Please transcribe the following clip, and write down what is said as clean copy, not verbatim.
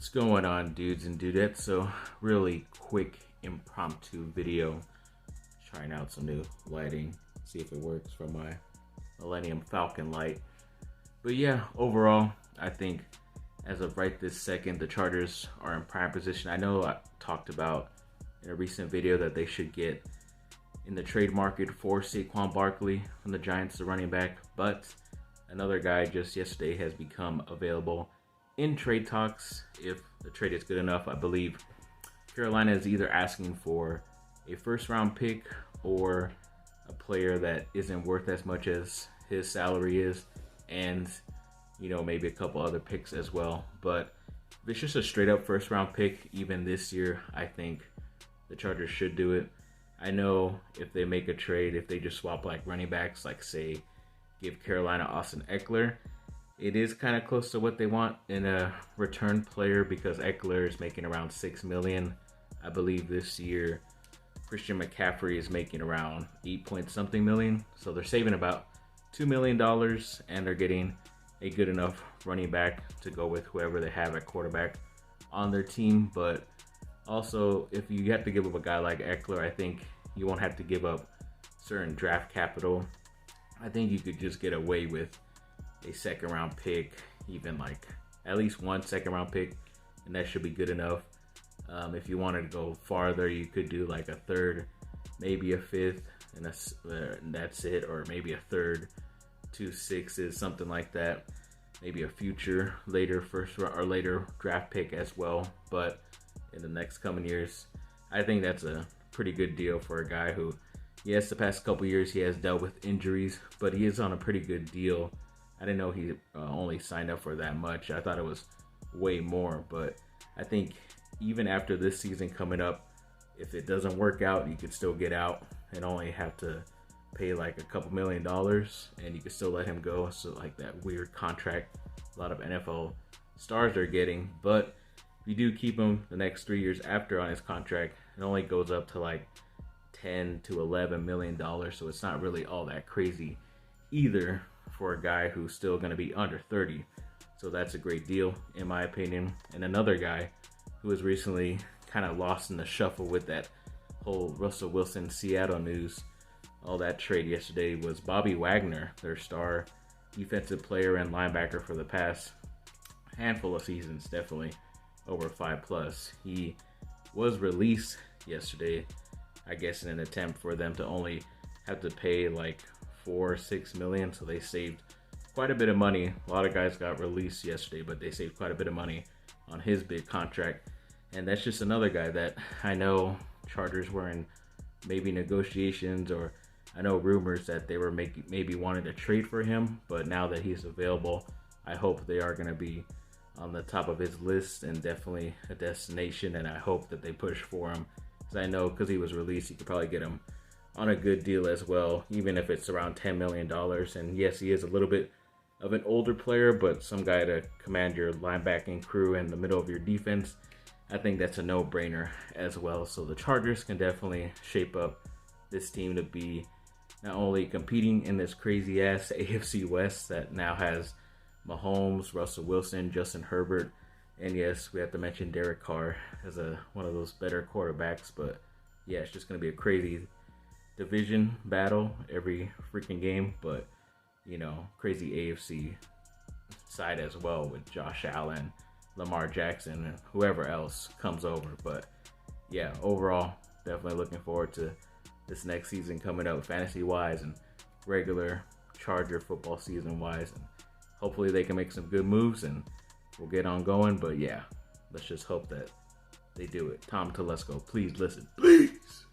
What's going on, dudes and dudettes? So really quick impromptu video, trying out some new lighting, see if it works for my Millennium Falcon light. But yeah, overall, I think as of right this second, the Chargers are in prime position. I know I talked about in a recent video that they should get in the trade market for Saquon Barkley from the Giants, the running back, but another guy just yesterday has become available in trade talks. If the trade is good enough, I believe Carolina is either asking for a first round pick or a player that isn't worth as much as his salary is, and maybe a couple other picks as well. But if it's just a straight up first round pick, even this year, I think the Chargers should do it. I know if they make a trade, if they just swap like running backs, like say give Carolina Austin Eckler, it is kind of close to what they want in a return player, because Eckler is making around $6 million, I believe, this year. Christian McCaffrey is making around 8 point something million. So they're saving about $2 million, and they're getting a good enough running back to go with whoever they have at quarterback on their team. But also, if you have to give up a guy like Eckler, I think you won't have to give up certain draft capital. I think you could just get away with a second round pick, even like at least one second round pick, and that should be good enough. If you wanted to go farther, you could do like a third, maybe a fifth, and that's it, or maybe a third, 2 sixes, something like that. Maybe a future later first or later draft pick as well. But in the next coming years, I think that's a pretty good deal for a guy who, yes, the past couple years he has dealt with injuries, but he is on a pretty good deal. I didn't know he only signed up for that much. I thought it was way more, but I think even after this season coming up, if it doesn't work out, you could still get out and only have to pay like a couple $1 million, and you could still let him go. So like that weird contract a lot of NFL stars are getting. But if you do keep him the next 3 years after on his contract, it only goes up to like $10 to $11 million. So it's not really all that crazy either for a guy who's still going to be under 30. So that's a great deal in my opinion. And another guy who was recently kind of lost in the shuffle with that whole Russell Wilson Seattle news, all that trade yesterday, was Bobby Wagner, their star defensive player and linebacker for the past handful of seasons, definitely over 5+. He was released yesterday, I guess in an attempt for them to only have to pay like $4-6 million, so they saved quite a bit of money. A lot of guys got released yesterday, but they saved quite a bit of money on his big contract. And that's just another guy that I know Chargers were in maybe negotiations, or I know rumors that they were maybe wanting to trade for him. But now that he's available, I hope they are going to be on the top of his list and definitely a destination. And I hope that they push for him, because I know because he was released, you could probably get him on a good deal as well, even if it's around $10 million. And yes, he is a little bit of an older player, but some guy to command your linebacking crew in the middle of your defense, I think that's a no-brainer as well. So the Chargers can definitely shape up this team to be not only competing in this crazy-ass AFC West that now has Mahomes, Russell Wilson, Justin Herbert, and yes, we have to mention Derek Carr as one of those better quarterbacks. But yeah, it's just going to be a crazy division battle every freaking game, but crazy AFC side as well with Josh Allen, Lamar Jackson, and whoever else comes over. But yeah, overall, definitely looking forward to this next season coming up, fantasy wise and regular Charger football season wise, and hopefully they can make some good moves and we'll get on going. But yeah, let's just hope that they do it. Tom Telesco, please listen, please.